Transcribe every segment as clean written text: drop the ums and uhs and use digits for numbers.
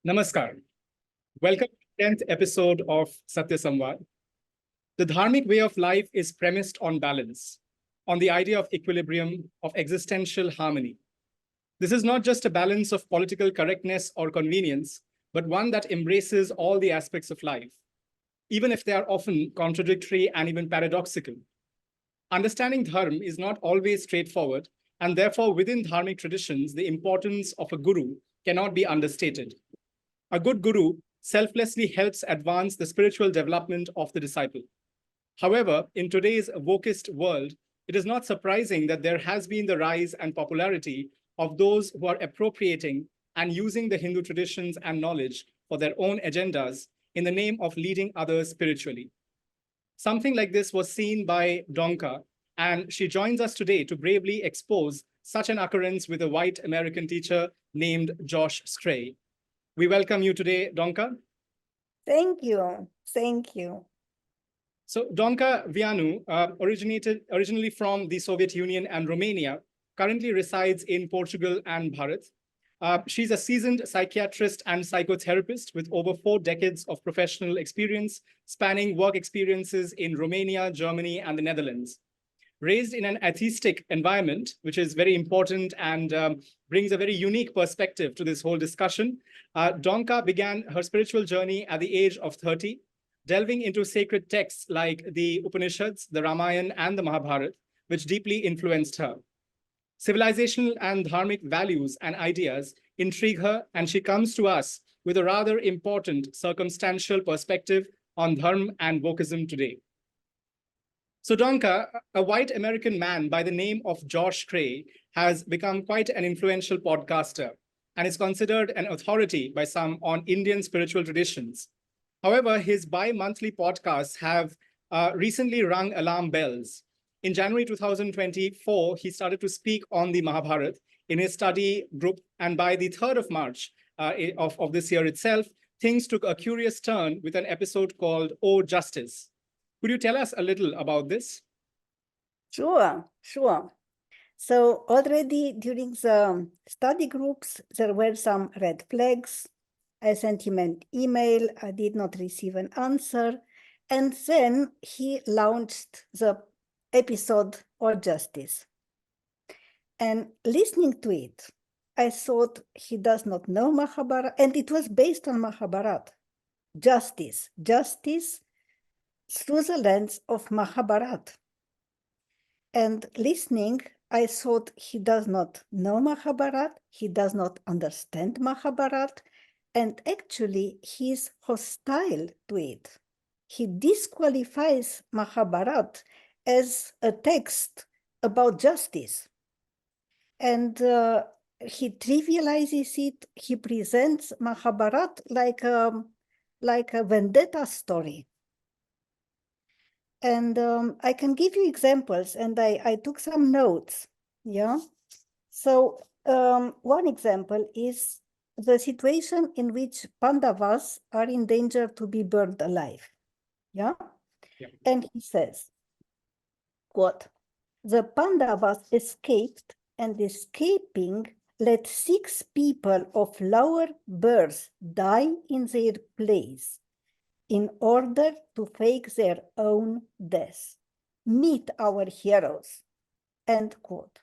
Namaskar. Welcome to the 10th episode of Satya Samvad. The Dharmic way of life is premised on balance, on the idea of equilibrium, of existential harmony. This is not just a balance of political correctness or convenience, but one that embraces all the aspects of life, even if they are often contradictory and even paradoxical. Understanding Dharma is not always straightforward, and therefore within Dharmic traditions, the importance of a guru cannot be understated. A good guru selflessly helps advance the spiritual development of the disciple. However, in today's Wokeist world, it is not surprising that there has been the rise and popularity of those who are appropriating and using the Hindu traditions and knowledge for their own agendas in the name of leading others spiritually. Something like this was seen by Donca, and she joins us today to bravely expose such an occurrence with a white American teacher named Josh Schrei. We welcome you today, Donca. Thank you. Thank you. So Donca Vianu, originally from the Soviet Union and Romania, currently resides in Portugal and Bharat. She's a seasoned psychiatrist and psychotherapist with over 4 decades of professional experience, spanning work experiences in Romania, Germany, and the Netherlands. Raised in an atheistic environment, which is very important and brings a very unique perspective to this whole discussion, Donca began her spiritual journey at the age of 30, delving into sacred texts like the Upanishads, the Ramayana, and the Mahabharata, which deeply influenced her. Civilizational and dharmic values and ideas intrigue her, and she comes to us with a rather important circumstantial perspective on Dharma and Wokeism today. So Donca, a white American man by the name of Josh Schrei, has become quite an influential podcaster and is considered an authority by some on Indian spiritual traditions. However, his bi-monthly podcasts have recently rung alarm bells. In January 2024, he started to speak on the Mahabharata in his study group, and by the 3rd of March of this year itself, things took a curious turn with an episode called Oh Justice. Could you tell us a little about this? Sure. So already during the study groups, there were some red flags. I sent him an email. I did not receive an answer. And then he launched the episode or Justice. And listening to it, I thought he does not know Mahabharata. And it was based on Mahabharata. Justice through the lens of Mahabharata. And listening, I thought he does not know Mahabharata, he does not understand Mahabharata, and actually he's hostile to it. He disqualifies Mahabharata as a text about justice. And he trivializes it, he presents Mahabharata like a vendetta story. And I can give you examples, and I took some notes, yeah? So one example is the situation in which Pandavas are in danger to be burned alive, yeah? And he says, quote, the Pandavas escaped, and escaping let 6 people of lower birth die in their place, in order to fake their own death. Meet our heroes, end quote.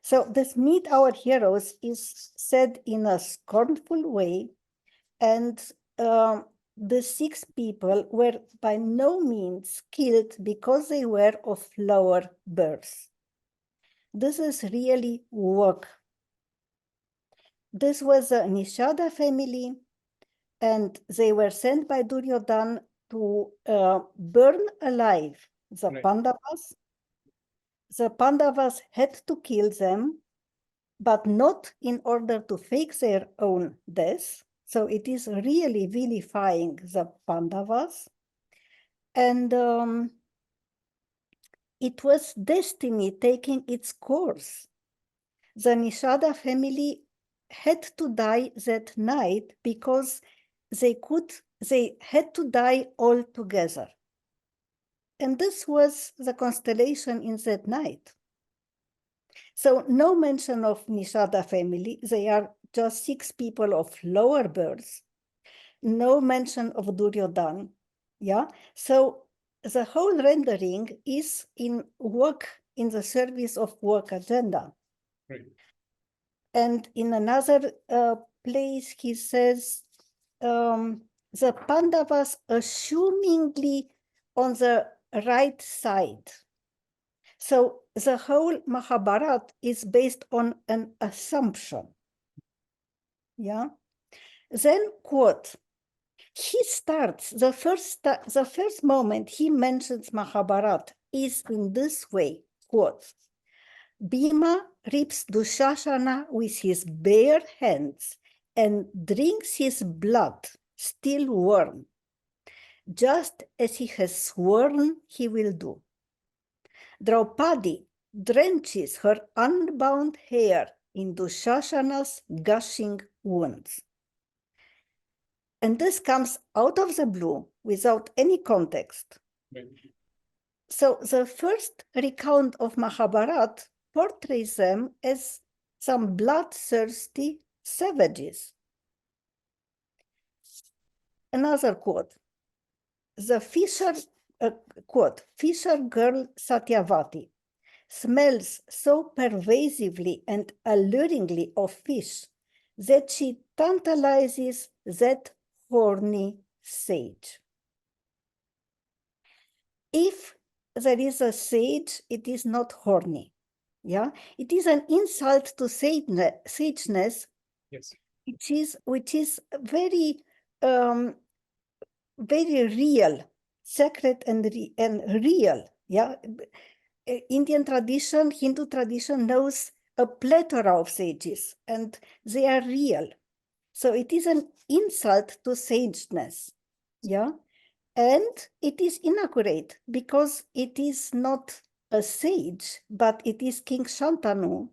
So this meet our heroes is said in a scornful way, and the 6 people were by no means killed because they were of lower birth. This is really work. This was a Nishad family, and they were sent by Duryodhana to burn alive the Pandavas. The Pandavas had to kill them, but not in order to fake their own death. So it is really vilifying the Pandavas. And it was destiny taking its course. The Nishada family had to die that night because they had to die all together. And this was the constellation in that night. So no mention of Nishada family. They are just 6 people of lower birth, no mention of Duryodhan. Yeah, so the whole rendering is in the service of work agenda. Right. And in another place, he says, the Pandavas assumingly on the right side. So the whole Mahabharata is based on an assumption. Yeah. Then, quote, he starts, the first moment he mentions Mahabharata is in this way, quote, Bhima rips Dushasana with his bare hands and drinks his blood, still warm, just as he has sworn he will do. Draupadi drenches her unbound hair in Dushasana's gushing wounds. And this comes out of the blue without any context. Right. So the first recount of Mahabharata portrays them as some bloodthirsty savages. Another quote, the fisher girl Satyavati smells so pervasively and alluringly of fish that she tantalizes that horny sage. If there is a sage, it is not horny. Yeah, it is an insult to sageness, Yes. which is very, very real, sacred and real. Yeah, Indian tradition, Hindu tradition knows a plethora of sages, and they are real. So it is an insult to sageness. Yeah. And it is inaccurate because it is not a sage, but it is King Shantanu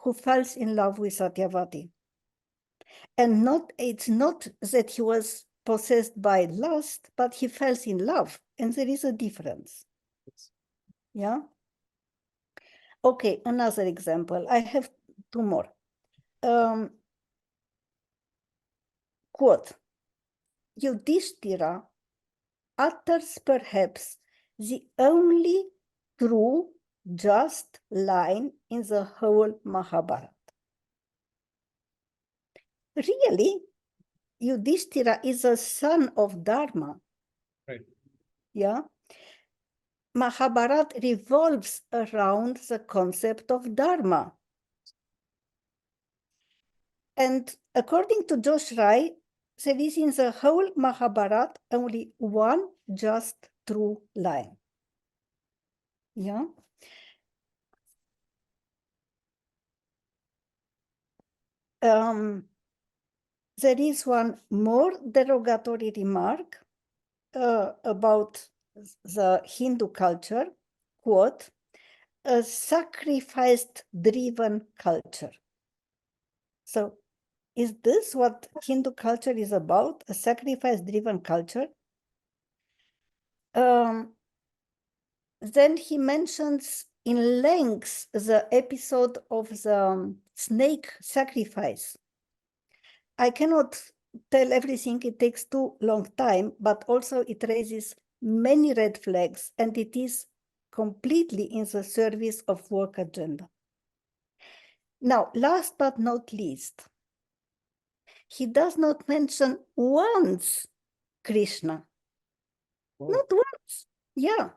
who falls in love with Satyavati. And it's not that he was possessed by lust, but he falls in love. And there is a difference. Yeah. Okay, another example. I have 2 more. Quote, Yudhishthira utters perhaps the only true, just line in the whole Mahabharata. Really, Yudhishthira is a son of Dharma. Right. Yeah. Mahabharata revolves around the concept of Dharma. And according to Josh Schrei, there is in the whole Mahabharata only one just true line. Yeah. There is one more derogatory remark about the Hindu culture, quote, a sacrifice-driven culture. So is this what Hindu culture is about, a sacrifice-driven culture? Then he mentions in length the episode of the snake sacrifice. I cannot tell everything, it takes too long time, but also it raises many red flags and it is completely in the service of work agenda. Now, last but not least, he does not mention once Krishna. Oh. Not once, yeah.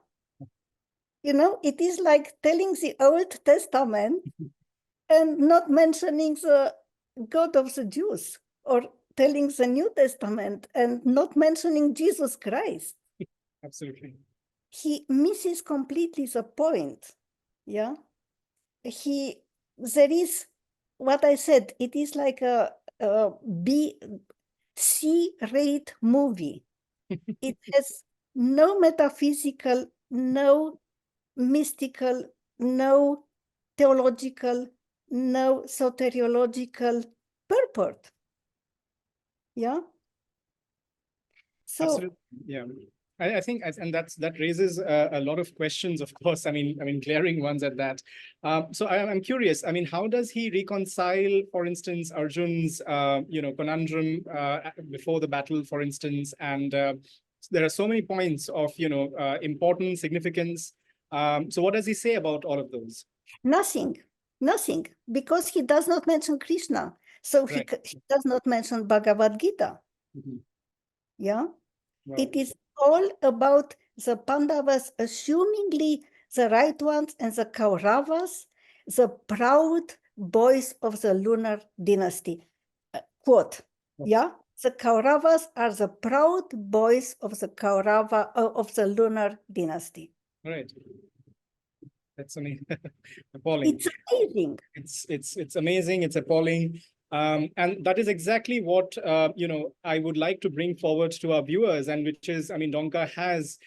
You know, it is like telling the Old Testament and not mentioning the God of the Jews, or telling the New Testament and not mentioning Jesus Christ. Absolutely. He misses completely the point. Yeah. There is what I said, it is like a C-rate movie. It has no metaphysical, no mystical, no theological, no soteriological purport. Yeah. So absolutely. Yeah. I think, and that raises a lot of questions, of course. I mean, glaring ones at that. So I'm curious. I mean, how does he reconcile, for instance, Arjun's conundrum before the battle, for instance, and there are so many points of importance, significance. So what does he say about all of those? Nothing, because he does not mention Krishna. So Right. he does not mention Bhagavad Gita. Mm-hmm. Yeah. Wow. It is all about the Pandavas, assumingly the right ones, and the Kauravas, the proud boys of the lunar dynasty. Quote, yeah? The Kauravas are the proud boys of the Kaurava, of the lunar dynasty. Right. That's amazing. Appalling. It's amazing. It's amazing. It's appalling. And that is exactly what I would like to bring forward to our viewers, and which is, I mean, Donca has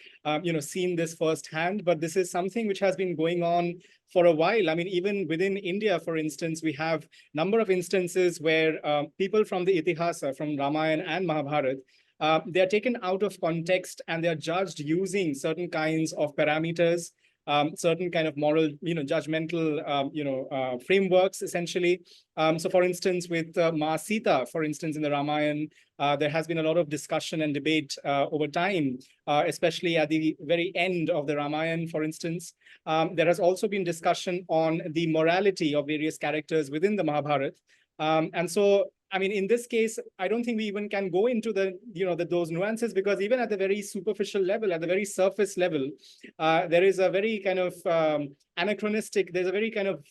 seen this firsthand, but this is something which has been going on for a while. I mean, even within India, for instance, we have a number of instances where people from the Itihasa, from Ramayana and Mahabharata, they are taken out of context and they are judged using certain kinds of parameters, certain kind of moral, judgmental, frameworks, essentially. So, for instance, with Mata Sita, for instance, in the Ramayana, there has been a lot of discussion and debate over time, especially at the very end of the Ramayana, for instance. There has also been discussion on the morality of various characters within the Mahabharata. And so, I mean, in this case, I don't think we even can go into those nuances, because even at the very superficial level, at the very surface level, there is a very kind of anachronistic, there's a very kind of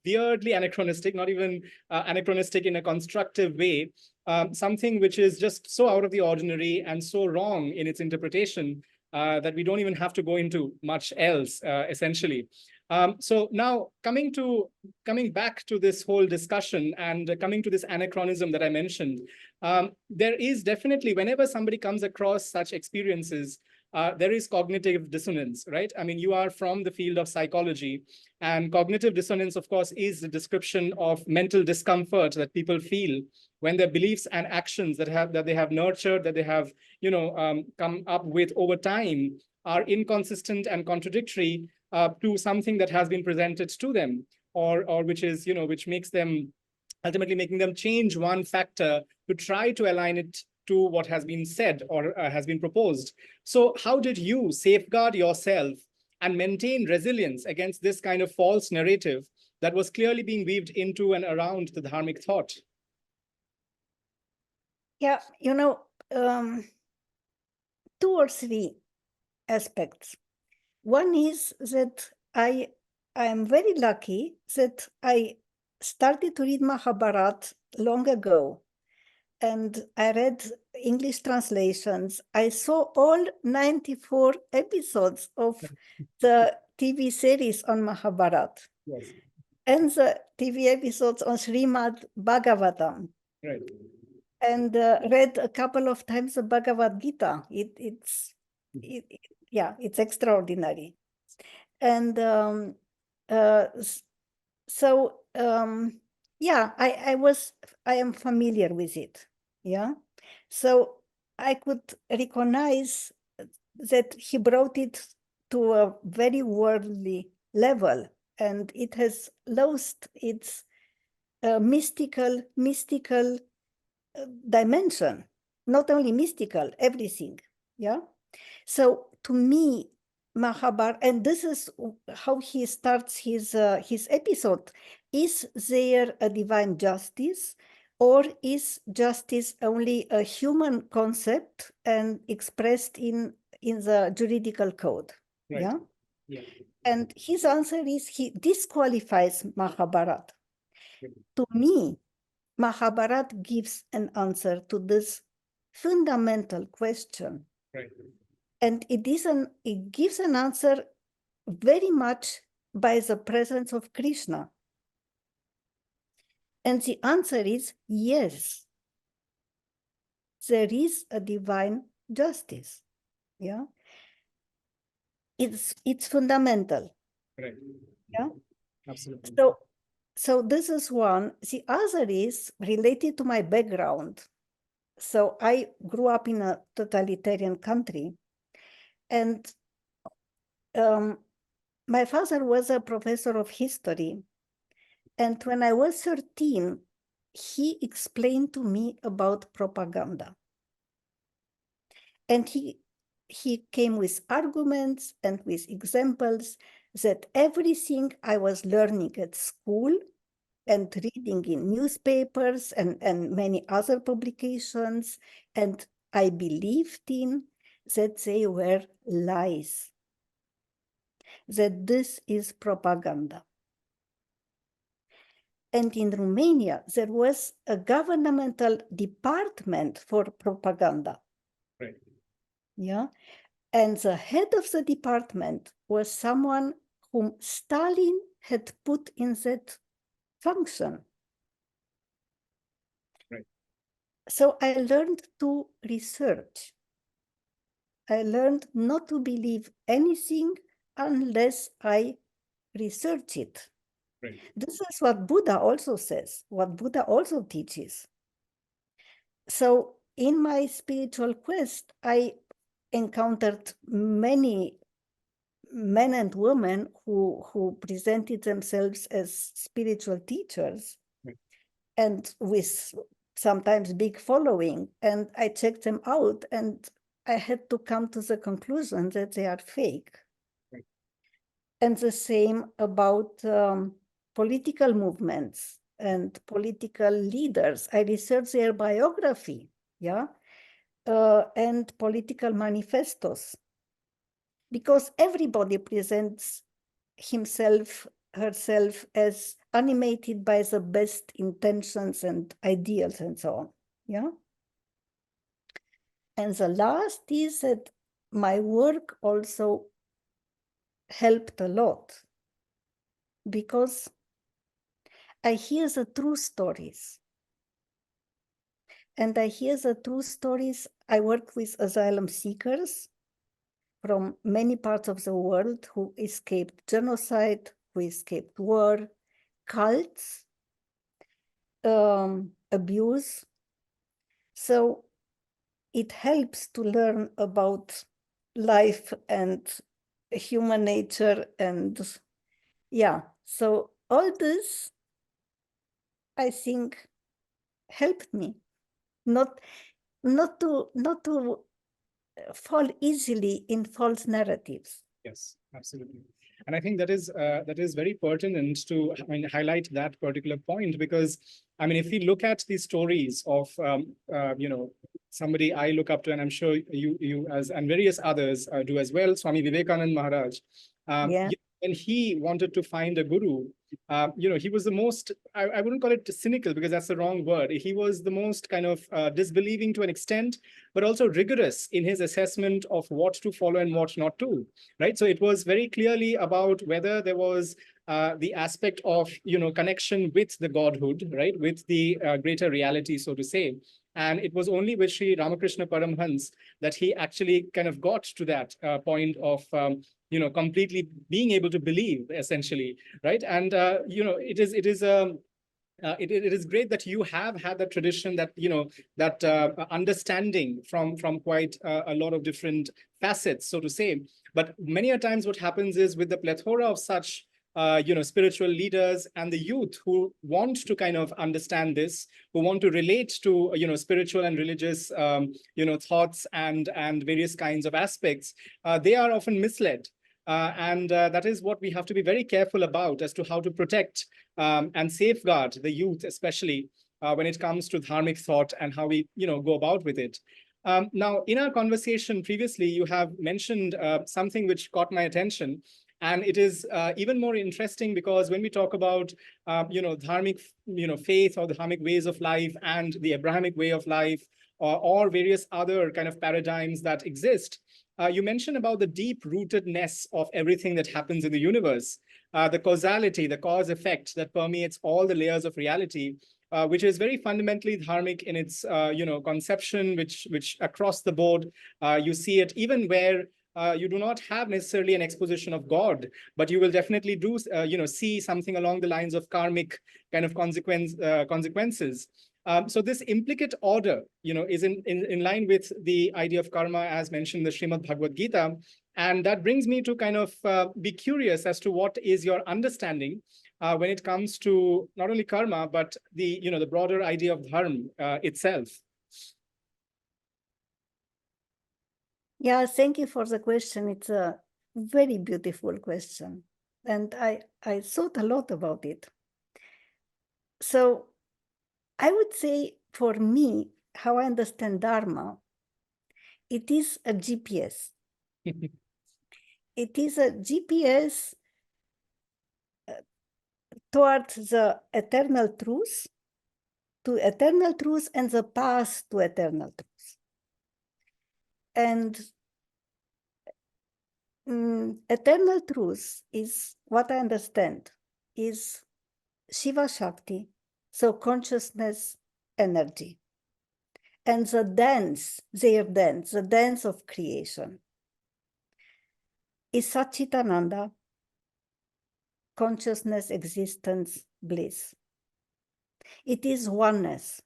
weirdly anachronistic, not even anachronistic in a constructive way, something which is just so out of the ordinary and so wrong in its interpretation that we don't even have to go into much else, essentially. So now coming back to this whole discussion and coming to this anachronism that I mentioned, there is definitely, whenever somebody comes across such experiences, there is cognitive dissonance, right? I mean, you are from the field of psychology, and cognitive dissonance, of course, is the description of mental discomfort that people feel when their beliefs and actions that they have nurtured, that they have come up with over time, are inconsistent and contradictory to something that has been presented to them, or which is, which makes them, ultimately making them change one factor to try to align it to what has been said or has been proposed. So how did you safeguard yourself and maintain resilience against this kind of false narrative that was clearly being weaved into and around the Dharmic thought? Yeah, 2 or 3 aspects. One is that I am very lucky that I started to read Mahabharata long ago, and I read English translations. I saw all 94 episodes of the TV series on Mahabharata. Yes. And the TV episodes on Srimad Bhagavatam. Right. And read a couple of times the Bhagavad Gita. It's extraordinary. And I am familiar with it. Yeah. So I could recognize that he brought it to a very worldly level, and it has lost its mystical dimension, not only mystical, everything. Yeah. So to me, Mahabharata, and this is how he starts his episode: is there a divine justice, or is justice only a human concept and expressed in the juridical code? Right. Yeah. Yeah. And his answer is he disqualifies Mahabharata. To me, Mahabharata gives an answer to this fundamental question. Right. And it gives an answer very much by the presence of Krishna. And the answer is yes. There is a divine justice. Yeah. It's fundamental. Right. Yeah. Absolutely. So this is one. The other is related to my background. So I grew up in a totalitarian country, And my father was a professor of history. And when I was 13, he explained to me about propaganda. And he came with arguments and with examples that everything I was learning at school and reading in newspapers and many other publications, and I believed in, that they were lies, that this is propaganda. And in Romania, there was a governmental department for propaganda. Right. Yeah. And the head of the department was someone whom Stalin had put in that function. Right. So I learned to research. I learned not to believe anything unless I research it. Right. This is what Buddha also says, what Buddha also teaches. So in my spiritual quest, I encountered many men and women who presented themselves as spiritual teachers, right. and with sometimes big following. And I checked them out, and I had to come to the conclusion that they are fake. Right. And the same about political movements and political leaders. I researched their biography, yeah, and political manifestos, because everybody presents himself, herself as animated by the best intentions and ideals and so on, yeah. And the last is that my work also helped a lot, because I hear the true stories. And I hear the true stories. I work with asylum seekers from many parts of the world who escaped genocide, who escaped war, cults, abuse. So it helps to learn about life and human nature. And yeah, so all this, I think, helped me not to fall easily in false narratives. Yes, absolutely. And I think that is very pertinent to, I mean, highlight that particular point, because I mean, if we look at the stories of somebody I look up to, and I'm sure you as and various others do as well, Swami Vivekananda Maharaj, Yeah. when he wanted to find a guru, he was the most, I wouldn't call it cynical because that's the wrong word. He was the most kind of disbelieving to an extent, but also rigorous in his assessment of what to follow and what not to, right? So it was very clearly about whether there was the aspect of, connection with the godhood, right? With the greater reality, so to say. And it was only with Sri Ramakrishna Paramhans that he actually kind of got to that point of, completely being able to believe, essentially, right? And, it is great that you have had that tradition, that that understanding from quite a lot of different facets, so to say. But many a times what happens is, with the plethora of such spiritual leaders and the youth who want to kind of understand this, who want to relate to spiritual and religious thoughts and various kinds of aspects, they are often misled. And that is what we have to be very careful about, as to how to protect and safeguard the youth, especially when it comes to dharmic thought and how we go about with it. Now, in our conversation previously, you have mentioned something which caught my attention. And it is even more interesting because when we talk about, dharmic, faith, or the dharmic ways of life, and the Abrahamic way of life, or various other kind of paradigms that exist, you mentioned about the deep-rootedness of everything that happens in the universe, the causality, the cause-effect that permeates all the layers of reality, which is very fundamentally dharmic in its, conception, which across the board, you see it even where you do not have necessarily an exposition of God, but you will definitely do, see something along the lines of karmic kind of consequences. So this implicate order, is in line with the idea of karma, as mentioned in the Srimad Bhagavad Gita, And that brings me to kind of be curious as to what is your understanding when it comes to not only karma, but the, the broader idea of dharma itself. Yeah, thank you for the question. It's a very beautiful question. And I thought a lot about it. So I would say, for me, how I understand Dharma, it is a GPS. It is a GPS towards the eternal truth, to eternal truth and the path to eternal truth. And eternal truth is, what I understand, is Shiva-Shakti, so consciousness, energy. And the dance, their dance, the dance of creation, is Satchitananda, consciousness, existence, bliss. It is oneness.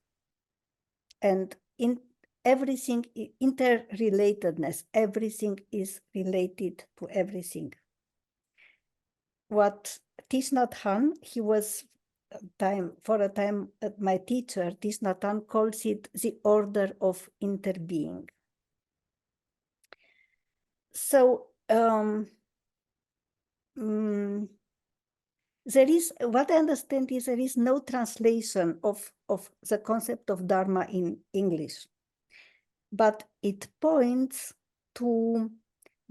And in everything, interrelatedness, everything is related to everything. What Thich Nhat Hanh, he was for a time my teacher, Thich Nhat Hanh calls it the order of interbeing. So there is, what I understand is there is no translation of the concept of Dharma in English, but it points to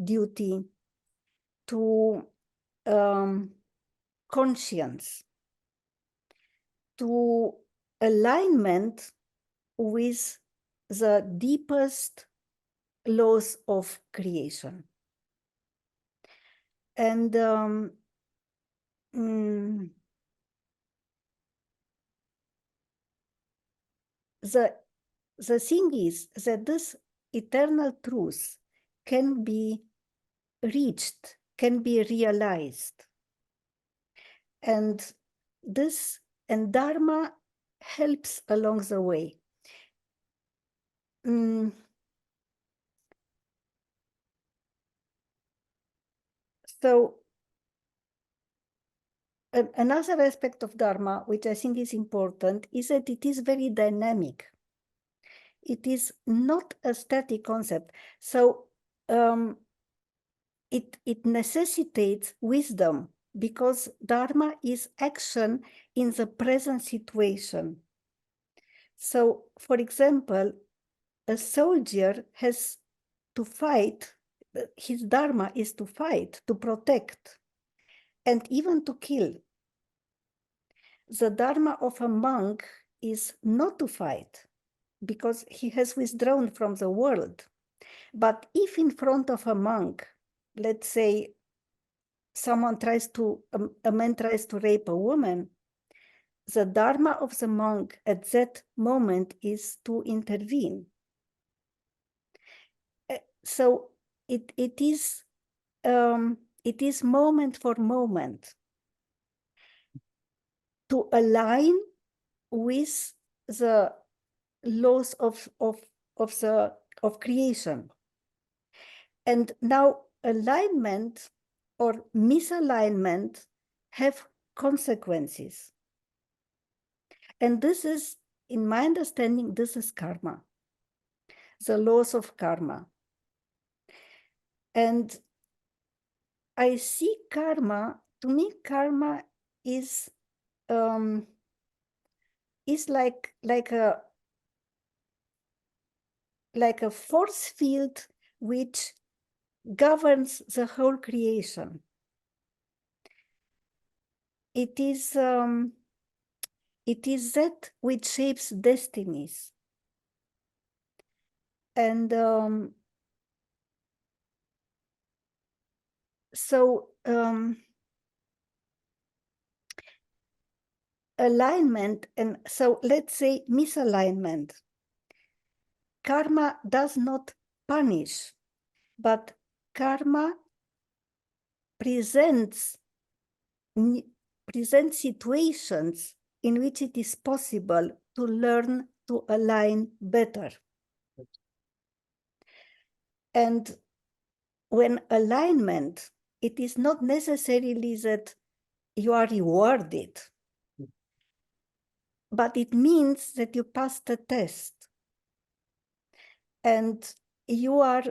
duty, to conscience, to alignment with the deepest laws of creation. And the thing is that this eternal truth can be reached, can be realized. And Dharma helps along the way. So another aspect of Dharma, which I think is important, is that it is very dynamic. It is not a static concept. So it necessitates wisdom, because Dharma is action in the present situation. So, for example, a soldier has to fight. His Dharma is to fight, to protect, and even to kill. The Dharma of a monk is not to fight, because he has withdrawn from the world. But if in front of a monk, let's say someone tries to, a man tries to rape a woman, the Dharma of the monk at that moment is to intervene. So it is moment for moment to align with the laws of creation. And now alignment or misalignment have consequences. And this is, in my understanding, this is karma, the laws of karma. And I see karma, to me, karma is like a force field which governs the whole creation. It is that which shapes destinies. And so alignment, and so let's say misalignment. Karma does not punish, but karma presents situations in which it is possible to learn to align better. And when alignment, it is not necessarily that you are rewarded, but it means that you passed the test and you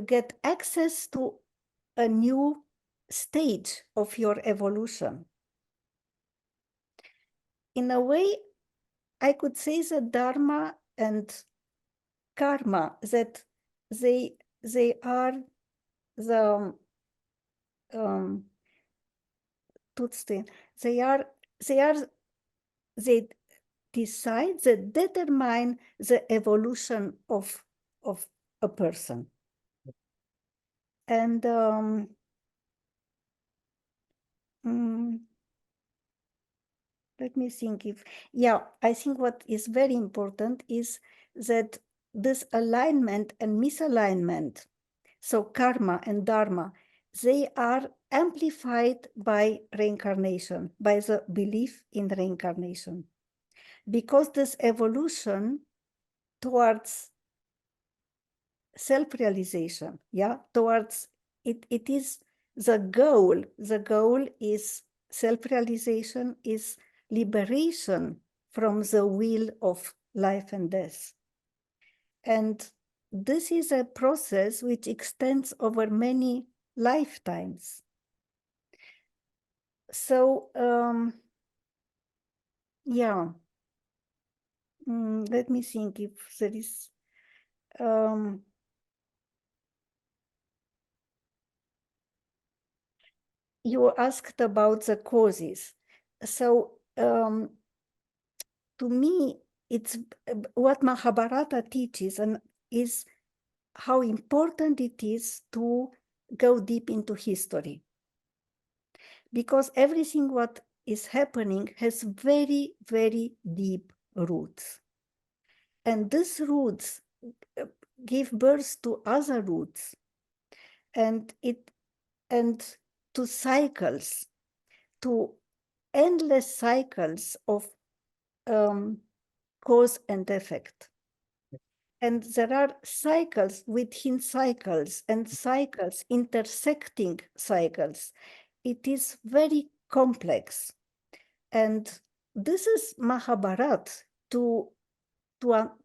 get access to a new stage of your evolution. In a way, I could say that Dharma and karma, that they are the they decide, they determine the evolution of a person. And let me think if, I think what is very important is that this alignment and misalignment, so karma and dharma, they are amplified by reincarnation, by the belief in reincarnation. Because this evolution towards self-realization, towards it is the goal. The goal is self-realization, is liberation from the wheel of life and death. And this is a process which extends over many lifetimes. So, let me think if there is, you asked about the causes. So, to me, it's what Mahabharata teaches and is how important it is to go deep into history. Because everything what is happening has very, very deep roots. And these roots give birth to other roots and to cycles, to endless cycles of cause and effect. And there are cycles within cycles and cycles intersecting cycles. It is very complex. And this is Mahabharata to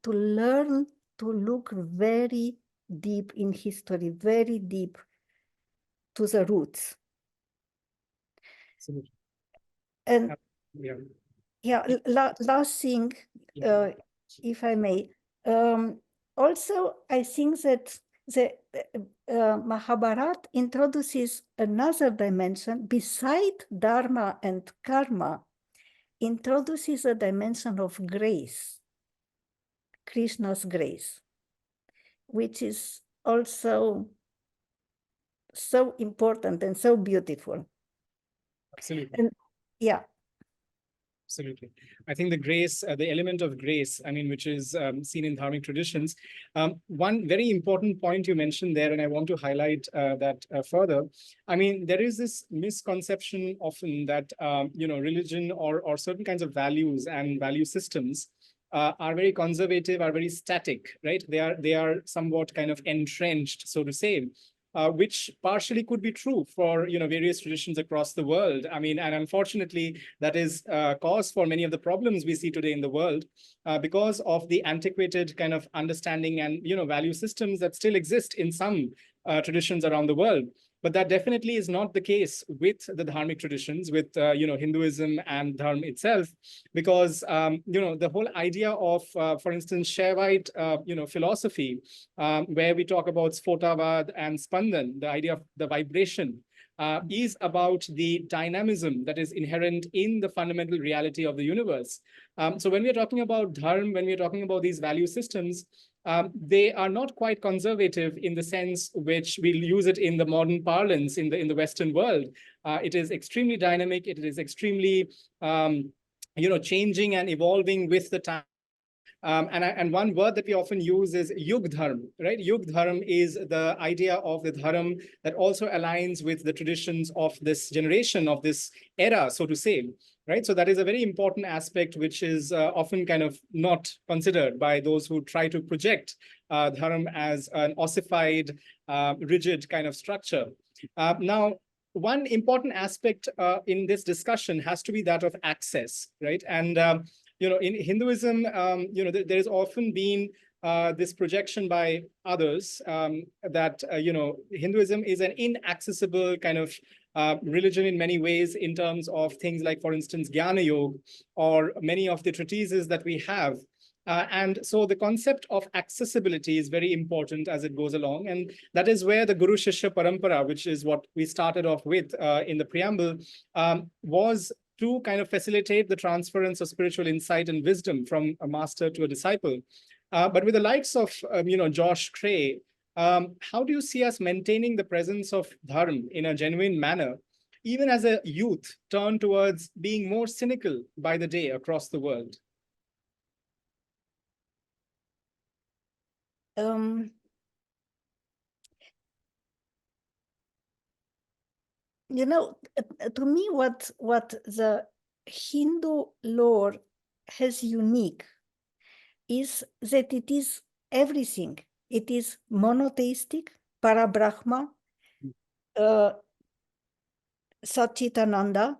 learn to look very deep in history, very deep to the roots. Absolutely. And last thing, if I may. Also, I think that the Mahabharata introduces another dimension beside Dharma and karma, introduces a dimension of grace, Krishna's grace, which is also so important and so beautiful. Absolutely. And absolutely. I think the grace, the element of grace, I mean, which is seen in Dharmic traditions. One very important point you mentioned there, and I want to highlight that further. I mean, there is this misconception often that, religion or certain kinds of values and value systems are very conservative, are very static, right? They are somewhat kind of entrenched, so to say. Which partially could be true for various traditions across the world. I mean, and unfortunately, that is cause for many of the problems we see today in the world because of the antiquated kind of understanding and value systems that still exist in some traditions around the world. But that definitely is not the case with the Dharmic traditions, with Hinduism and Dharma itself, because the whole idea of, for instance, Shaivite philosophy, where we talk about Sphotavad and Spandan, the idea of the vibration, is about the dynamism that is inherent in the fundamental reality of the universe. So when we're talking about Dharma, when we're talking about these value systems, they are not quite conservative in the sense which we'll use it in the modern parlance in the Western world. It is extremely dynamic. It is extremely changing and evolving with the time. And one word that we often use is yug dharma, right? Yug dharma is the idea of the dharma that also aligns with the traditions of this generation, of this era, so to say, right? So that is a very important aspect, which is often kind of not considered by those who try to project dharma as an ossified, rigid kind of structure. Now, one important aspect in this discussion has to be that of access, right? And in Hinduism, there has often been this projection by others that Hinduism is an inaccessible kind of religion in many ways, in terms of things like, for instance, Jnana Yoga, or many of the treatises that we have. And so the concept of accessibility is very important as it goes along. And that is where the Guru-Shishya Parampara, which is what we started off with in the preamble, was to kind of facilitate the transference of spiritual insight and wisdom from a master to a disciple. But with the likes of, Josh Schrei, how do you see us maintaining the presence of Dharma in a genuine manner, even as a youth turn towards being more cynical by the day across the world? To me, what the Hindu lore has unique is that it is everything. It is monotheistic, para-Brahma, Satchitananda,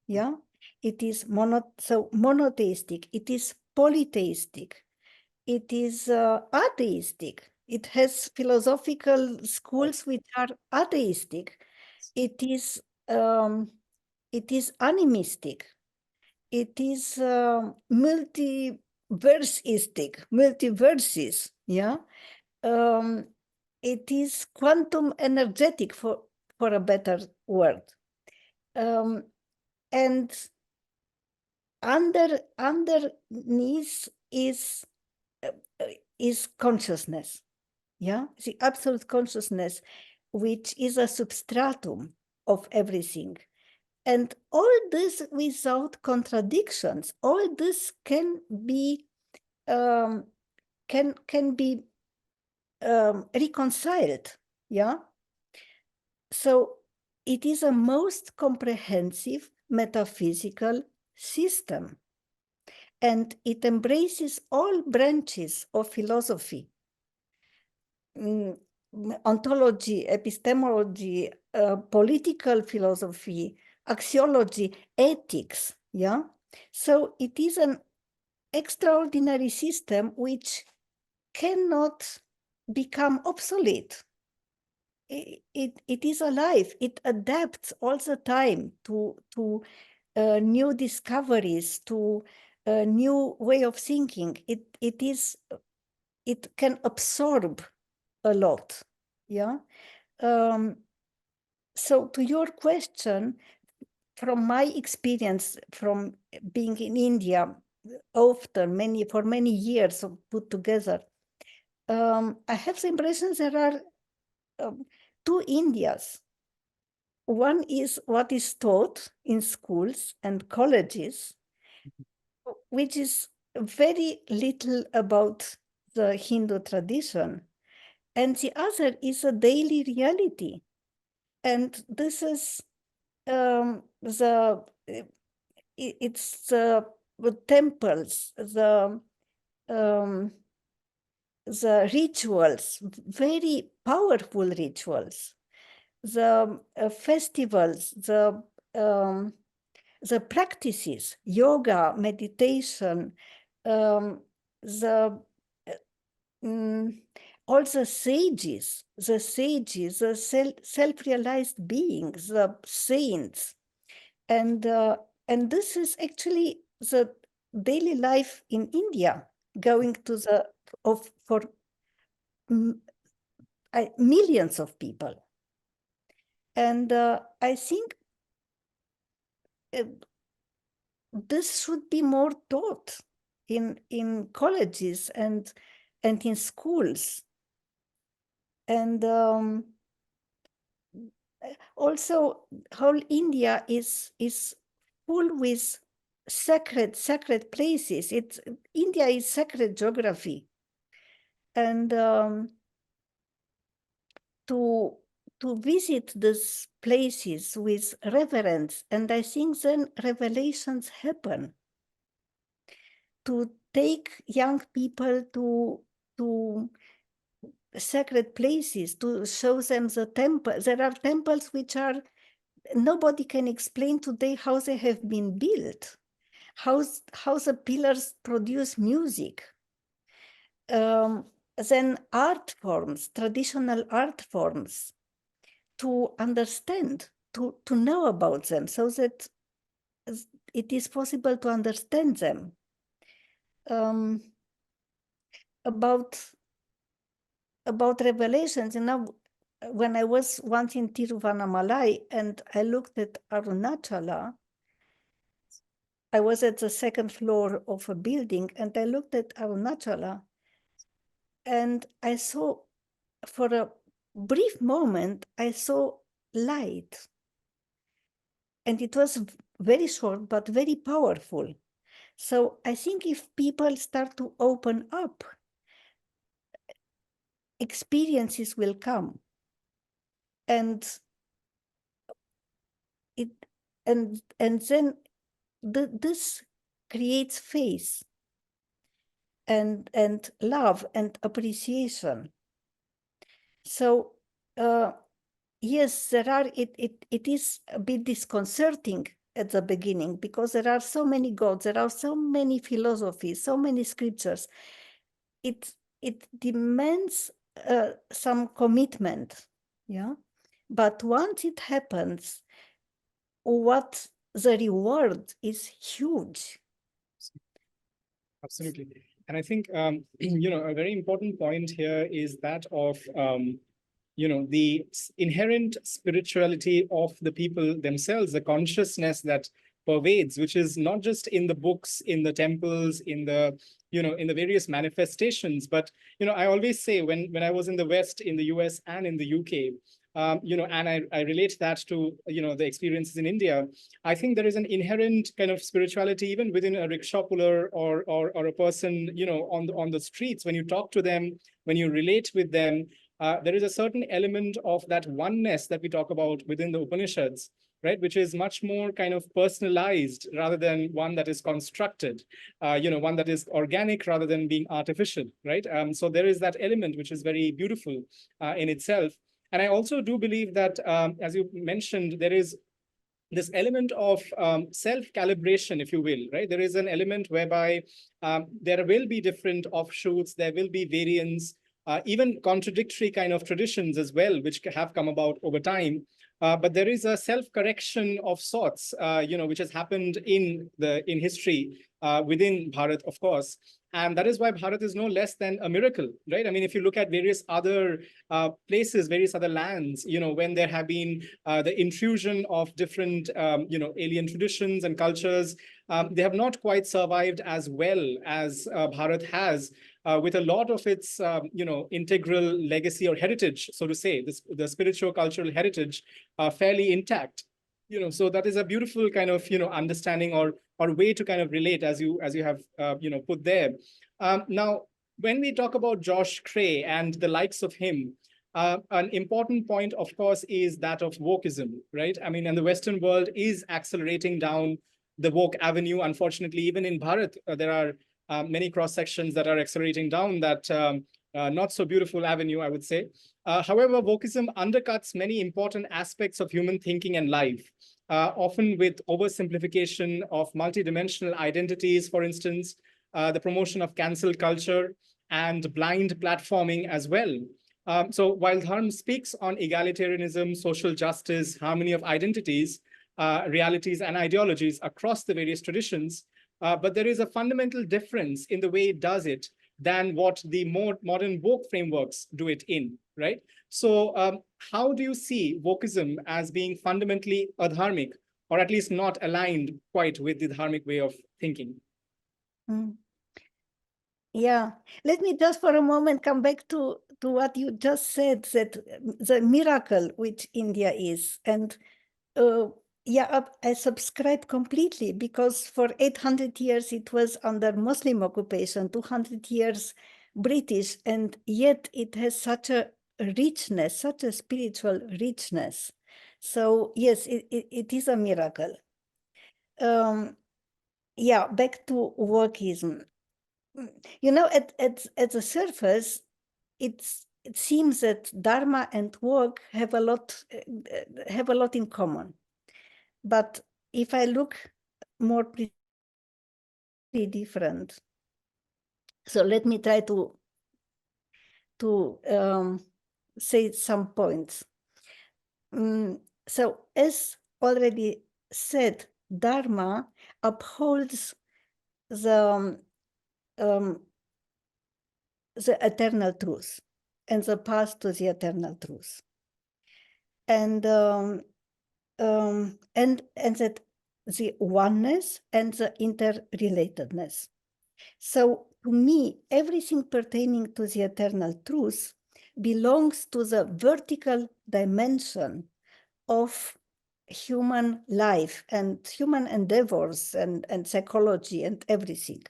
yeah. It is monotheistic. It is polytheistic. It is atheistic. It has philosophical schools which are atheistic. It is animistic. It is multiverses, yeah. It is quantum energetic, for a better word. And underneath is consciousness, yeah, the absolute consciousness, which is a substratum of everything. And all this without contradictions, all this can be reconciled, yeah. So it is a most comprehensive metaphysical system, and it embraces all branches of philosophy, ontology, epistemology, political philosophy, axiology, ethics, yeah? So it is an extraordinary system which cannot become obsolete. It is alive. It adapts all the time to new discoveries, to a new way of thinking. It can absorb a lot, yeah. So to your question, from my experience from being in India often, for many years put together, I have the impression there are two Indias. One is what is taught in schools and colleges, which is very little about the Hindu tradition. And the other is a daily reality. And this is it's the temples, the rituals, very powerful rituals, the festivals, the practices, yoga, meditation, all the sages, the self-realized beings, the saints, and this is actually the daily life in India, going to for millions of people, and I think this should be more taught in colleges and in schools. And also, whole India is full with sacred places. India is sacred geography, and to visit these places with reverence, and I think then revelations happen. To take young people to sacred places, to show them the temple. There are temples which are, nobody can explain today how they have been built, how the pillars produce music. Then art forms, traditional art forms, to understand, to know about them, so that it is possible to understand them. About revelations, when I was once in Tiruvannamalai and I looked at Arunachala, I was at the second floor of a building and I looked at Arunachala and I saw, for a brief moment, I saw light. And it was very short, but very powerful. So I think if people start to open up, experiences will come. And then this creates faith and love and appreciation. So yes, there are. It is a bit disconcerting at the beginning because there are so many gods, there are so many philosophies, so many scriptures. It demands some commitment, yeah. But once it happens, what the reward is huge. Absolutely. And I think, a very important point here is that of, the inherent spirituality of the people themselves, the consciousness that pervades, which is not just in the books, in the temples, in the, in the various manifestations. But, I always say when I was in the West, in the US and in the UK, and I relate that to, the experiences in India, I think there is an inherent kind of spirituality even within a rickshaw puller or a person, on the streets. When you talk to them, when you relate with them, there is a certain element of that oneness that we talk about within the Upanishads, right? Which is much more kind of personalized rather than one that is constructed, one that is organic rather than being artificial, right? So there is that element which is very beautiful in itself. And I also do believe that, as you mentioned, there is this element of self-calibration, if you will, right? There is an element whereby there will be different offshoots, there will be variants, even contradictory kind of traditions as well, which have come about over time. But there is a self-correction of sorts, which has happened in history within Bharat, of course. And that is why Bharat is no less than a miracle, right? I mean, if you look at various other places, various other lands, when there have been the intrusion of different, alien traditions and cultures, they have not quite survived as well as Bharat has, with a lot of its, integral legacy or heritage, so to say, the spiritual cultural heritage fairly intact. So that is a beautiful kind of, understanding or way to kind of relate, as you have, put there. Now, when we talk about Josh Schrei and the likes of him, an important point, of course, is that of wokeism, right? I mean, and the Western world is accelerating down the woke avenue. Unfortunately, even in Bharat, there are many cross sections that are accelerating down that not so beautiful avenue, I would say. However, wokeism undercuts many important aspects of human thinking and life, often with oversimplification of multidimensional identities, for instance, the promotion of cancel culture and blind platforming as well. So while Dharma speaks on egalitarianism, social justice, harmony of identities, realities, and ideologies across the various traditions, but there is a fundamental difference in the way it does it than what the more modern woke frameworks do it in, right? So how do you see wokeism as being fundamentally adharmic, or at least not aligned quite with the dharmic way of thinking? Yeah, let me just for a moment come back to what you just said, that the miracle which India is. And Yeah, I subscribe completely, because for 800 years it was under Muslim occupation, 200 years British, and yet it has such a richness, such a spiritual richness. So yes, it is a miracle. Yeah, back to wokeism. You know, at the surface, it seems that Dharma and woke have a lot in common. But if I look more pretty different, so let me try to say some points. So as already said, Dharma upholds the eternal truth and the path to the eternal truth, and that the oneness and the interrelatedness. So to me, everything pertaining to the eternal truth belongs to the vertical dimension of human life and human endeavors and psychology and everything.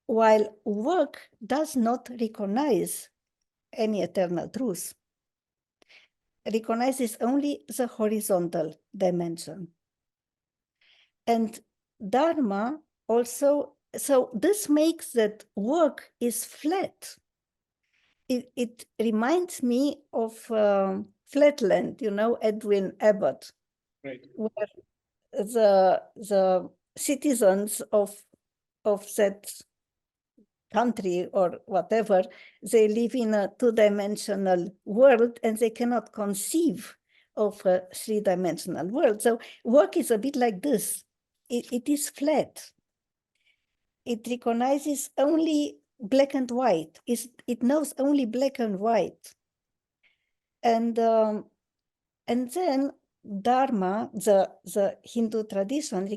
While work does not recognize any eternal truth, recognizes only the horizontal dimension. And Dharma also, so this makes that work is flat. It reminds me of Flatland, you know, Edwin Abbott, Right. where the citizens of that country or whatever, they live in a two-dimensional world and they cannot conceive of a three-dimensional world. So work is a bit like this. It is flat. It recognizes only black and white. It knows only black and white. And then Dharma, the Hindu tradition,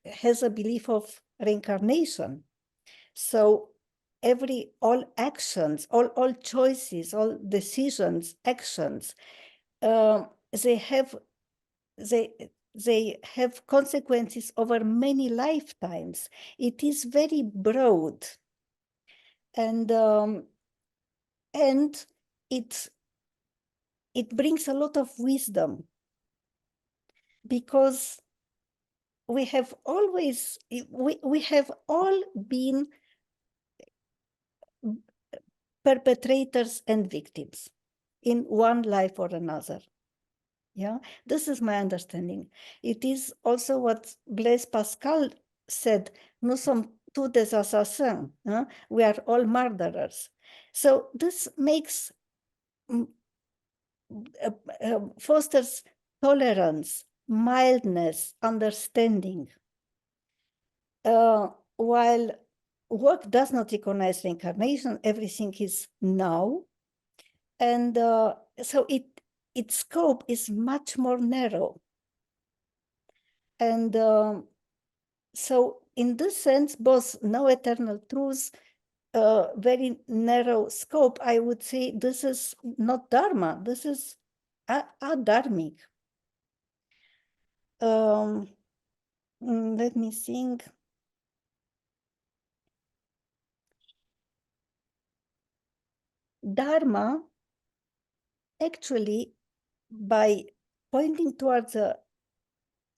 has a belief of reincarnation. So all actions, all choices, all decisions, actions, they have consequences over many lifetimes. It is very broad, and it brings a lot of wisdom, because we have all been perpetrators and victims in one life or another. Yeah, this is my understanding. It is also what Blaise Pascal said, nous sommes tous des assassins. We are all murderers. So this makes, fosters tolerance, mildness, understanding. While work does not recognize reincarnation, everything is now. And so its scope is much more narrow. And so in this sense, both no eternal truth, very narrow scope, I would say this is not Dharma, this is adharmic. Let me think. Dharma, actually, by pointing towards the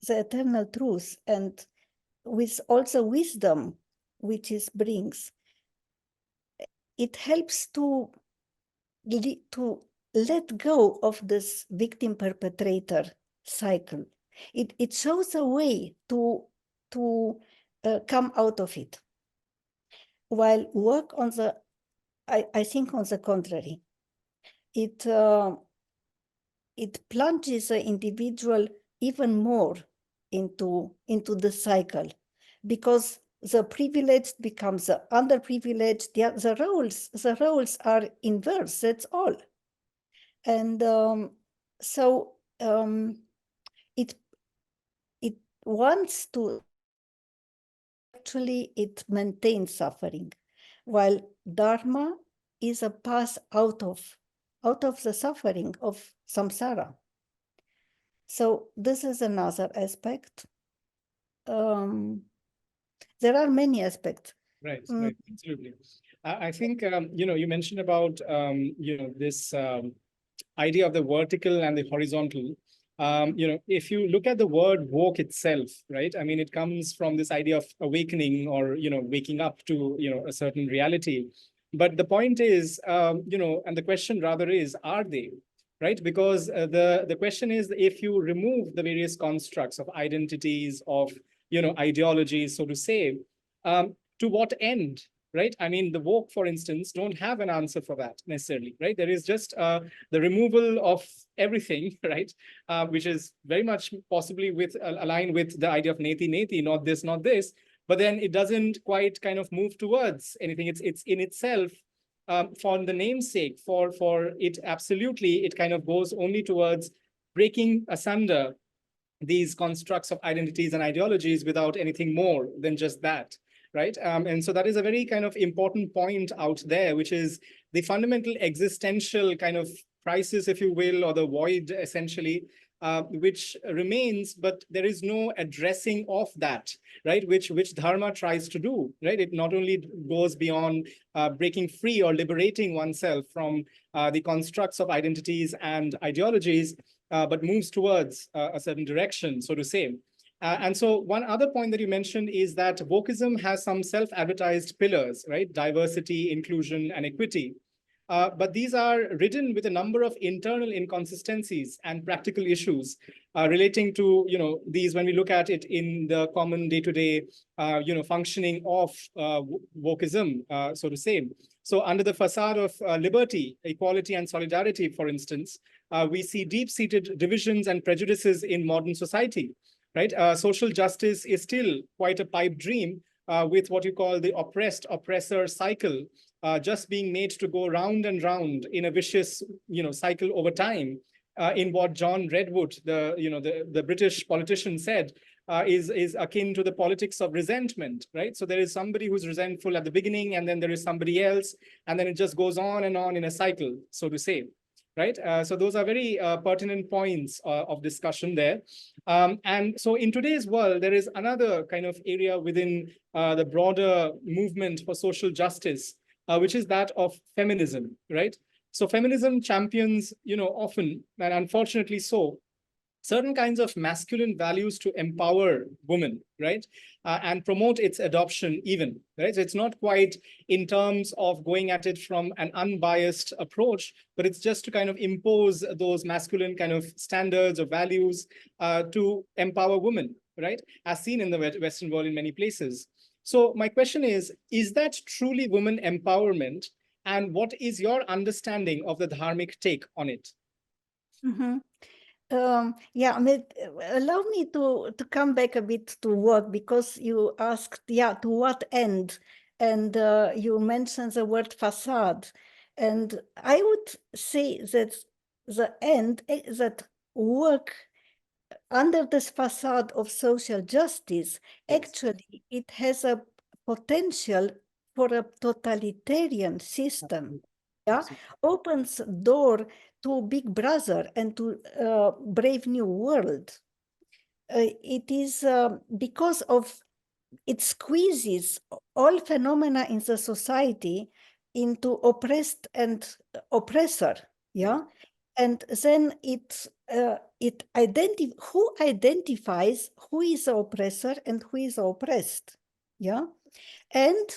eternal truth, and with also wisdom, which it brings, it helps to let go of this victim-perpetrator cycle. It shows a way to come out of it. While work on the, I think on the contrary, it plunges the individual even more into the cycle, because the privileged becomes the underprivileged. The roles are inverse, that's all. And so it wants to, actually it maintains suffering, while Dharma is a path out of the suffering of samsara. So this is another aspect. There are many aspects. Right, right, absolutely. I think, you mentioned about, this idea of the vertical and the horizontal. If you look at the word woke itself, right? I mean, it comes from this idea of awakening or, waking up to, a certain reality. But the point is, and the question rather is, are they? Right? Because the question is, if you remove the various constructs of identities, of, ideologies, so to say, to what end? Right? I mean, the woke, for instance, don't have an answer for that necessarily, right? There is just the removal of everything, right? Which is very much possibly aligned with the idea of neti neti, not this, not this. But then it doesn't quite kind of move towards anything. It's in itself, for the namesake, for it absolutely, it kind of goes only towards breaking asunder these constructs of identities and ideologies without anything more than just that, right? And so that is a very kind of important point out there, which is the fundamental existential kind of crisis, if you will, or the void essentially, which remains, but there is no addressing of that, right? Which Dharma tries to do, right? It not only goes beyond breaking free or liberating oneself from the constructs of identities and ideologies, but moves towards a certain direction, so to say. And so one other point that you mentioned is that wokeism has some self-advertised pillars, right? Diversity, inclusion, and equity. But these are ridden with a number of internal inconsistencies and practical issues relating to, these, when we look at it in the common day-to-day, functioning of wokeism, so to say. So under the facade of liberty, equality, and solidarity, for instance, we see deep-seated divisions and prejudices in modern society, right? Social justice is still quite a pipe dream, with what you call the oppressed-oppressor cycle, just being made to go round and round in a vicious, cycle over time. In what John Redwood, the British politician, said, is akin to the politics of resentment, right? So there is somebody who's resentful at the beginning, and then there is somebody else, and then it just goes on and on in a cycle, so to say, right? So those are very pertinent points of discussion there. And so in today's world, there is another kind of area within the broader movement for social justice, which is that of feminism, right? So feminism champions, often, and unfortunately so, certain kinds of masculine values to empower women, right? And promote its adoption even, right? So it's not quite in terms of going at it from an unbiased approach, but it's just to kind of impose those masculine kind of standards or values to empower women, right? As seen in the Western world in many places. So my question is that truly women empowerment? And what is your understanding of the Dharmic take on it? Mm-hmm. Yeah, I mean, allow me to come back a bit to work, because you asked, to what end? And you mentioned the word facade. And I would say that the end, that work under this facade of social justice, actually, it has a potential for a totalitarian system. Yeah, opens door to Big Brother and to Brave New World. It is because of it squeezes all phenomena in the society into oppressed and oppressor. Yeah, and then who identifies who is the oppressor and who is oppressed. Yeah, and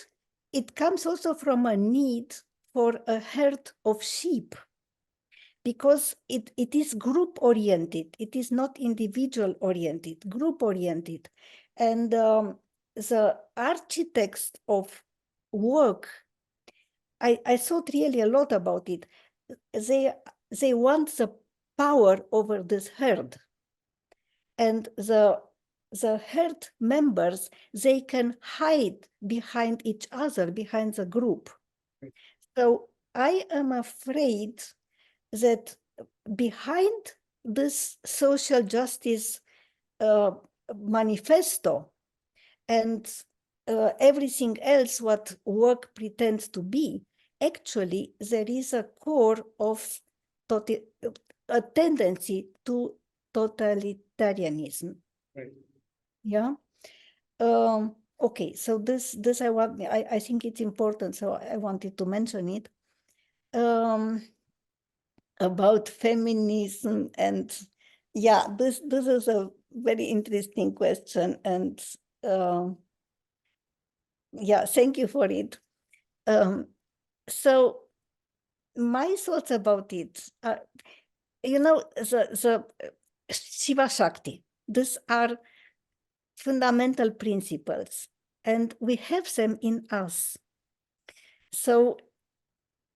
it comes also from a need for a herd of sheep, because it is group oriented. It is not individual oriented, group oriented. And the architects of work, I thought really a lot about it. They want the power over this herd. And the herd members, they can hide behind each other, behind the group. So I am afraid that behind this social justice manifesto and everything else what work pretends to be, actually there is a core of a tendency to totalitarianism. Right. Yeah. Okay, so this I think it's important, so I wanted to mention it. About feminism, and yeah, this is a very interesting question, and yeah, thank you for it. So my thoughts about it, the Shiva-Shakti, these are fundamental principles, and we have them in us. So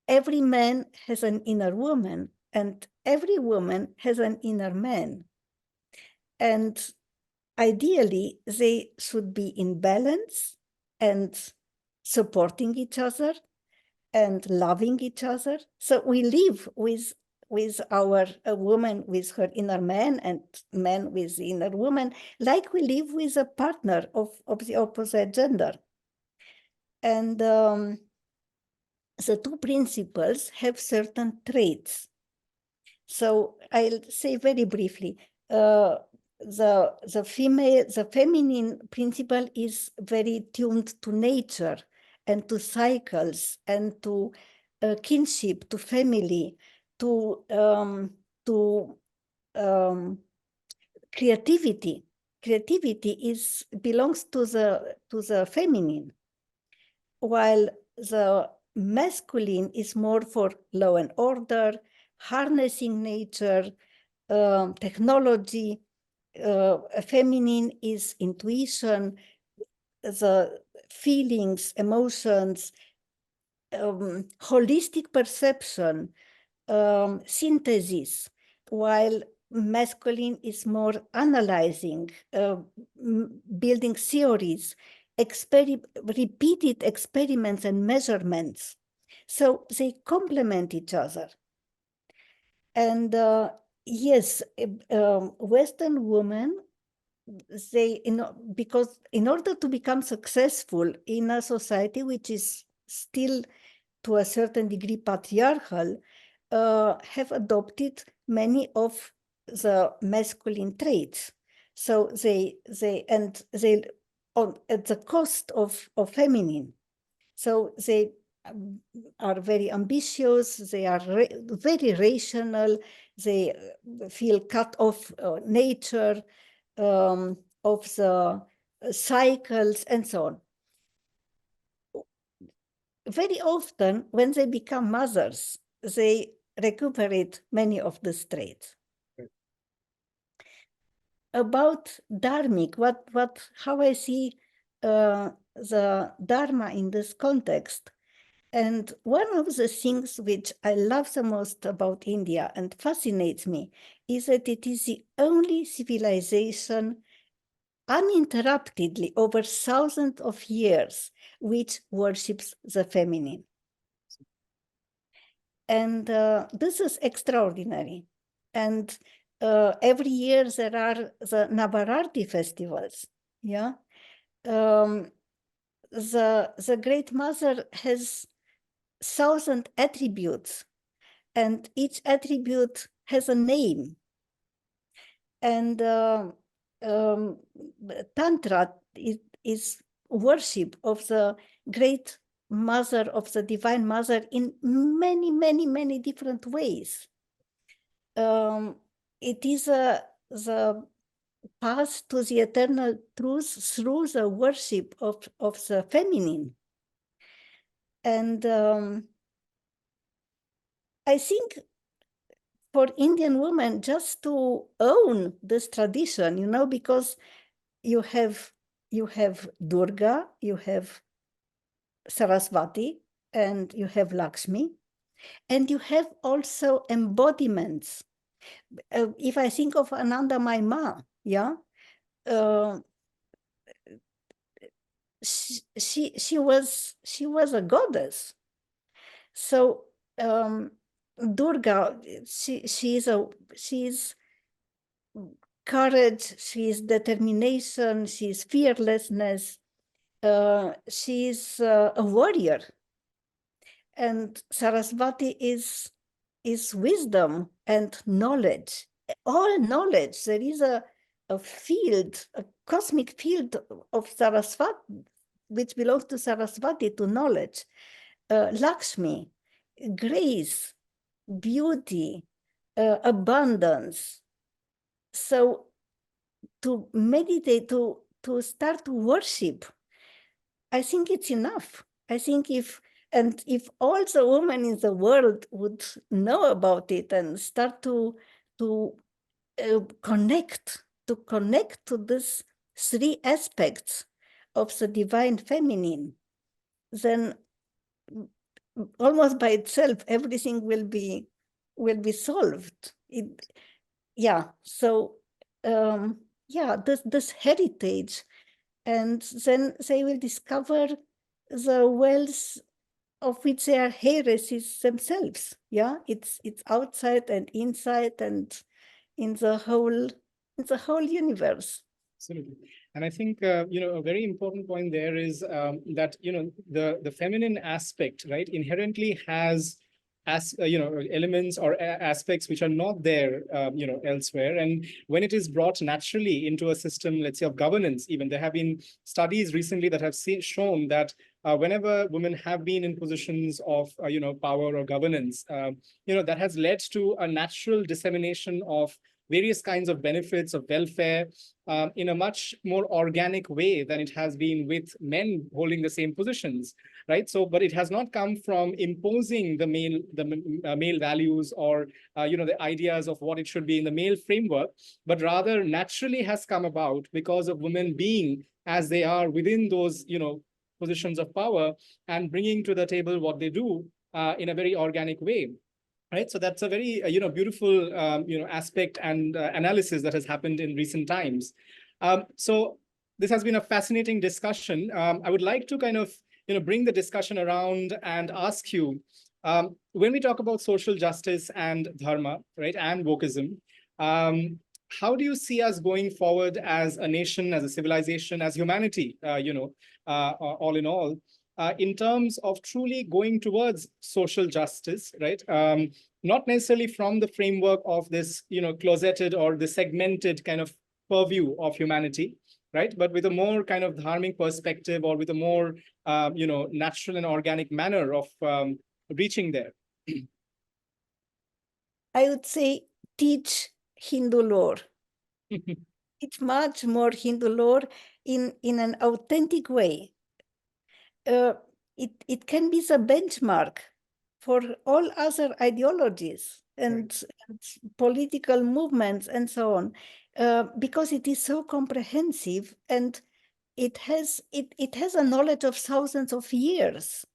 every man has an inner woman, and every woman has an inner man. And ideally, they should be in balance and supporting each other and loving each other. So we live with our woman with her inner man and man with the inner woman, like we live with a partner of the opposite gender. And the two principles have certain traits. So I'll say very briefly, the feminine principle is very tuned to nature and to cycles and to kinship, to family, to creativity. Creativity belongs to the feminine, while the masculine is more for law and order, harnessing nature, technology. Feminine is intuition, the feelings, emotions, holistic perception, synthesis, while masculine is more analyzing, building theories, repeated experiments and measurements. So they complement each other. And yes, Western women, because in order to become successful in a society which is still to a certain degree patriarchal, have adopted many of the masculine traits. So they at the cost of feminine. So they are very ambitious, they are very rational, they feel cut off nature, of the cycles and so on. Very often, when they become mothers, they recuperate many of the traits. Right. About Dharmic, how I see the Dharma in this context. And one of the things which I love the most about India and fascinates me is that it is the only civilization uninterruptedly over thousands of years which worships the feminine. And this is extraordinary. And every year there are the Navaratri festivals. Yeah, the Great Mother has 1,000 attributes, and each attribute has a name. And Tantra is worship of the Great Mother, of the Divine Mother, in many, many, many different ways. It is the path to the eternal truth through the worship of the feminine. And I think for Indian women, just to own this tradition, because you have Durga, you have Saraswati, and you have Lakshmi, and you have also embodiments. If I think of Ananda, my ma, yeah, she was a goddess. So Durga, she's courage, she's determination, she's fearlessness, she's a warrior. And Saraswati is wisdom and knowledge all knowledge. There is a field, a cosmic field of Saraswati, which belongs to Saraswati, to knowledge, Lakshmi, grace, beauty, abundance. So to meditate, to start to worship, I think it's enough. I think if all the women in the world would know about it and start to connect to these three aspects of the divine feminine, then almost by itself everything will be solved. So this heritage, and then they will discover the wealth of which they are heiresses themselves. It's outside and inside and in the whole universe. Absolutely. And I think, a very important point there is that, the feminine aspect, right, inherently has elements or aspects which are not there, elsewhere. And when it is brought naturally into a system, let's say, of governance, even there have been studies recently that have shown that whenever women have been in positions of, power or governance, that has led to a natural dissemination of various kinds of benefits of welfare in a much more organic way than it has been with men holding the same positions, right? So, but it has not come from imposing the male values or the ideas of what it should be in the male framework, but rather naturally has come about because of women being as they are within those positions of power and bringing to the table what they do in a very organic way. Right, so that's a very beautiful aspect and analysis that has happened in recent times. So this has been a fascinating discussion. I would like to kind of bring the discussion around and ask you, when we talk about social justice and dharma, right, and wokeism, how do you see us going forward as a nation, as a civilization, as humanity? All in all. In terms of truly going towards social justice, right? Not necessarily from the framework of this, closeted or the segmented kind of purview of humanity, right? But with a more kind of dharmic perspective or with a more, natural and organic manner of reaching there. I would say teach Hindu lore. Teach much more Hindu lore in an authentic way. It can be the benchmark for all other ideologies and political movements and so on, because it is so comprehensive and it has a knowledge of thousands of years.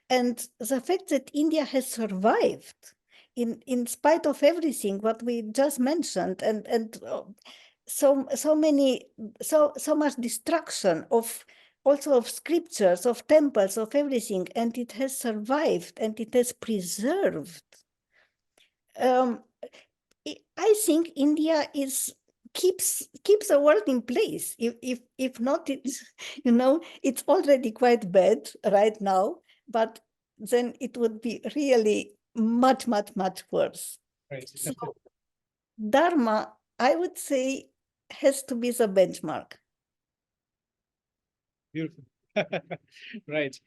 And the fact that India has survived in spite of everything what we just mentioned, and so much destruction of also of scriptures, of temples, of everything, and it has survived and it has preserved. I think India keeps the world in place. If not, it's it's already quite bad right now, but then it would be really much worse. Right. So Dharma, I would say, has to be the benchmark. Beautiful. Right.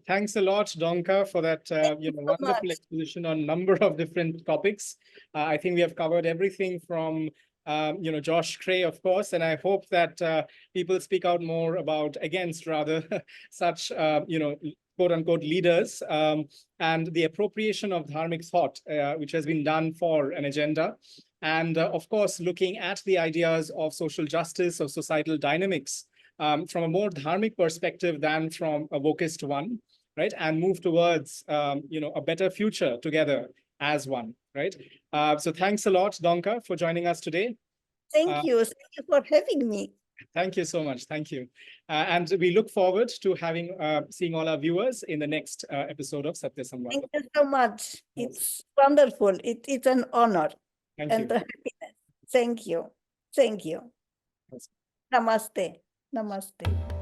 Thanks a lot, Donca, for that wonderful exposition on a number of different topics. I think we have covered everything from Josh Schrei, of course, and I hope that people speak out more against rather such quote unquote leaders and the appropriation of dharmic thought, which has been done for an agenda. And of course, looking at the ideas of social justice, of societal dynamics, from a more dharmic perspective than from a wokeist one, right? And move towards, a better future together as one, right? So thanks a lot, Donca, for joining us today. Thank you. Thank you for having me. Thank you so much. Thank you. And we look forward to seeing all our viewers in the next episode of Satya Samvad. Thank you so much. It's wonderful. It's an honor. Thank and you. Thank you. Thank you. Namaste. Namaste.